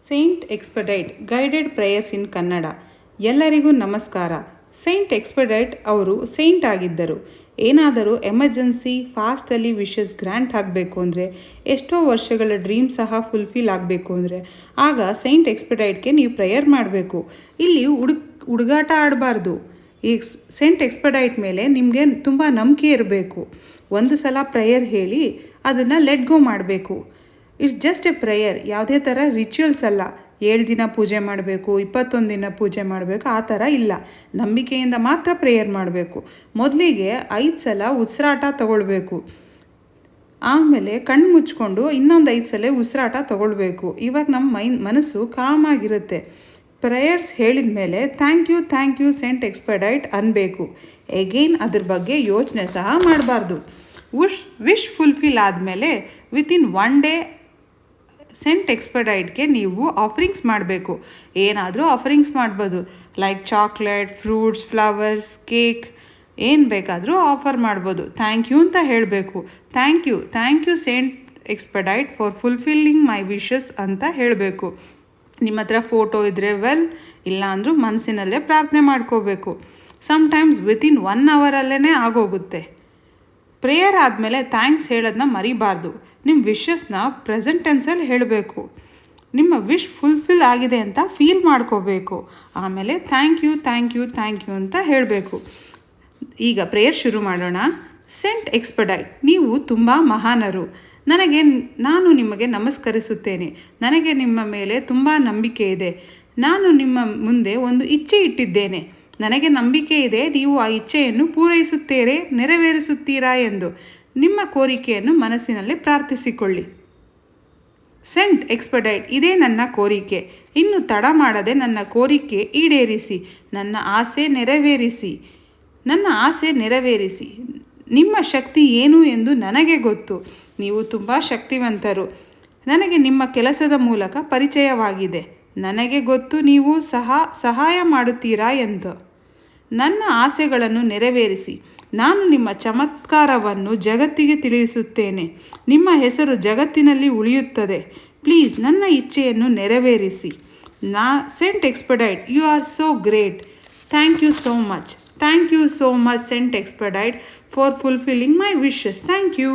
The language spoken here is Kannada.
ಸೈಂಟ್ ಎಕ್ಸ್ಪೆಡೈಟ್ ಗೈಡೆಡ್ ಪ್ರೇಯರ್ಸ್ ಇನ್ ಕನ್ನಡ. ಎಲ್ಲರಿಗೂ ನಮಸ್ಕಾರ. ಸೈಂಟ್ ಎಕ್ಸ್ಪೆಡೈಟ್ ಅವರು ಸೈಂಟ್ ಆಗಿದ್ದರು. ಏನಾದರೂ ಎಮರ್ಜೆನ್ಸಿ ಫಾಸ್ಟಲ್ಲಿ ವಿಶಸ್ ಗ್ರ್ಯಾಂಟ್ ಆಗಬೇಕು ಅಂದರೆ, ಎಷ್ಟೋ ವರ್ಷಗಳ ಡ್ರೀಮ್ ಸಹ ಫುಲ್ಫಿಲ್ ಆಗಬೇಕು ಅಂದರೆ, ಆಗ ಸೈಂಟ್ ಎಕ್ಸ್ಪೆಡೈಟ್ಗೆ ನೀವು ಪ್ರೇಯರ್ ಮಾಡಬೇಕು. ಇಲ್ಲಿ ಹುಡುಗಾಟ ಆಡಬಾರ್ದು. ಈ ಸೈಂಟ್ ಎಕ್ಸ್ಪೆಡೈಟ್ ಮೇಲೆ ನಿಮಗೆ ತುಂಬ ನಂಬಿಕೆ ಇರಬೇಕು. ಒಂದು ಸಲ ಪ್ರೇಯರ್ ಹೇಳಿ ಅದನ್ನು ಲೆಟ್ ಗೋ ಮಾಡಬೇಕು. ಇಟ್ಸ್ ಜಸ್ಟ್ ಎ ಪ್ರೇಯರ್, ಯಾವುದೇ ಥರ ರಿಚುವಲ್ಸ್ ಅಲ್ಲ. 7 ದಿನ ಪೂಜೆ ಮಾಡಬೇಕು, 21 ದಿನ ಪೂಜೆ ಮಾಡಬೇಕು, ಆ ಥರ ಇಲ್ಲ. ನಂಬಿಕೆಯಿಂದ ಮಾತ್ರ ಪ್ರೇಯರ್ ಮಾಡಬೇಕು. ಮೊದಲಿಗೆ 5 ಸಲ ಉಸಿರಾಟ ತಗೊಳ್ಬೇಕು. ಆಮೇಲೆ ಕಣ್ಣು ಮುಚ್ಕೊಂಡು ಇನ್ನೊಂದು 5 ಸಲ ಉಸಿರಾಟ ತಗೊಳ್ಬೇಕು. ಇವಾಗ ನಮ್ಮ ಮನಸ್ಸು ಕಾಮಾಗಿರುತ್ತೆ. ಪ್ರೇಯರ್ಸ್ ಹೇಳಿದ ಮೇಲೆ ಥ್ಯಾಂಕ್ ಯು ಸೈಂಟ್ ಎಕ್ಸ್ಪೆಡೈಟ್ ಅನ್ನಬೇಕು. ಎಗೈನ್ ಅದ್ರ ಬಗ್ಗೆ ಯೋಚನೆ ಸಹ ಮಾಡಬಾರ್ದು. ವಿಶ್ ಫುಲ್ಫಿಲ್ ಆದಮೇಲೆ ವಿತಿನ್ 1 ಡೇ ಸೈಂಟ್ ಎಕ್ಸ್ಪೆಡೈಟ್ಗೆ ನೀವು ಆಫರಿಂಗ್ಸ್ ಮಾಡಬೇಕು. ಏನಾದರೂ ಆಫರಿಂಗ್ಸ್ ಮಾಡ್ಬೋದು. Like chocolate, fruits, flowers, cake, ಏನು ಬೇಕಾದರೂ ಆಫರ್ ಮಾಡ್ಬೋದು. ಥ್ಯಾಂಕ್ ಯು ಅಂತ ಹೇಳಬೇಕು. Thank you Saint Expedite for fulfilling my wishes ಅಂತ ಹೇಳಬೇಕು. ನಿಮ್ಮ ಹತ್ರ ಫೋಟೋ ಇದ್ದರೆ ಇಲ್ಲ ಅಂದರೂ ಮನಸ್ಸಿನಲ್ಲೇ ಪ್ರಾರ್ಥನೆ ಮಾಡ್ಕೋಬೇಕು. ಸಮ್ಟೈಮ್ಸ್ ವಿತಿನ್ 1 ಅವರಲ್ಲೇ ಆಗೋಗುತ್ತೆ. ಪ್ರೇಯರ್ ಆದಮೇಲೆ ಥ್ಯಾಂಕ್ಸ್ ಹೇಳೋದನ್ನ ಮರಿಬಾರ್ದು. ನಿಮ್ಮ ವಿಶಸ್ನ ಪ್ರೆಸೆಂಟ್ ಟೆನ್ಸಲ್ಲಿ ಹೇಳಬೇಕು. ನಿಮ್ಮ ವಿಶ್ ಫುಲ್ಫಿಲ್ ಆಗಿದೆ ಅಂತ ಫೀಲ್ ಮಾಡ್ಕೋಬೇಕು. ಆಮೇಲೆ ಥ್ಯಾಂಕ್ ಯು ಅಂತ ಹೇಳಬೇಕು. ಈಗ ಪ್ರೇಯರ್ ಶುರು ಮಾಡೋಣ. ಸೈಂಟ್ ಎಕ್ಸ್ಪೆಡೈಟ್, ನೀವು ತುಂಬ ಮಹಾನರು. ನಾನು ನಿಮಗೆ ನಮಸ್ಕರಿಸುತ್ತೇನೆ. ನನಗೆ ನಿಮ್ಮ ಮೇಲೆ ತುಂಬ ನಂಬಿಕೆ ಇದೆ. ನಾನು ನಿಮ್ಮ ಮುಂದೆ ಒಂದು ಇಚ್ಛೆ ಇಟ್ಟಿದ್ದೇನೆ. ನನಗೆ ನಂಬಿಕೆ ಇದೆ ನೀವು ಆ ಇಚ್ಛೆಯನ್ನು ನೆರವೇರಿಸುತ್ತೀರಾ ಎಂದು. ನಿಮ್ಮ ಕೋರಿಕೆಯನ್ನು ಮನಸ್ಸಿನಲ್ಲಿ ಪ್ರಾರ್ಥಿಸಿಕೊಳ್ಳಿ. ಸೈಂಟ್ ಎಕ್ಸ್ಪೆಡೈಟ್, ಇದೇ ನನ್ನ ಕೋರಿಕೆ. ಇನ್ನು ತಡ ಮಾಡದೆ ನನ್ನ ಕೋರಿಕೆ ಈಡೇರಿಸಿ. ನನ್ನ ಆಸೆ ನೆರವೇರಿಸಿ. ನಿಮ್ಮ ಶಕ್ತಿ ಏನು ಎಂದು ನನಗೆ ಗೊತ್ತು. ನೀವು ತುಂಬ ಶಕ್ತಿವಂತರು. ನನಗೆ ನಿಮ್ಮ ಕೆಲಸದ ಮೂಲಕ ಪರಿಚಯವಾಗಿದೆ. ನನಗೆ ಗೊತ್ತು ನೀವು ಸಹಾಯ ಮಾಡುತ್ತೀರಾ ಎಂದು. ನನ್ನ ಆಸೆಗಳನ್ನು ನೆರವೇರಿಸಿ. ನಾನು ನಿಮ್ಮ ಚಮತ್ಕಾರವನ್ನು ಜಗತ್ತಿಗೆ ತಿಳಿಸುತ್ತೇನೆ. ನಿಮ್ಮ ಹೆಸರು ಜಗತ್ತಿನಲ್ಲಿ ಉಳಿಯುತ್ತದೆ. ಪ್ಲೀಸ್ ನನ್ನ ಇಚ್ಛೆಯನ್ನು ನೆರವೇರಿಸಿ. Saint Expedite, you are so great. Thank you so much Saint Expedite for fulfilling my wishes. Thank you.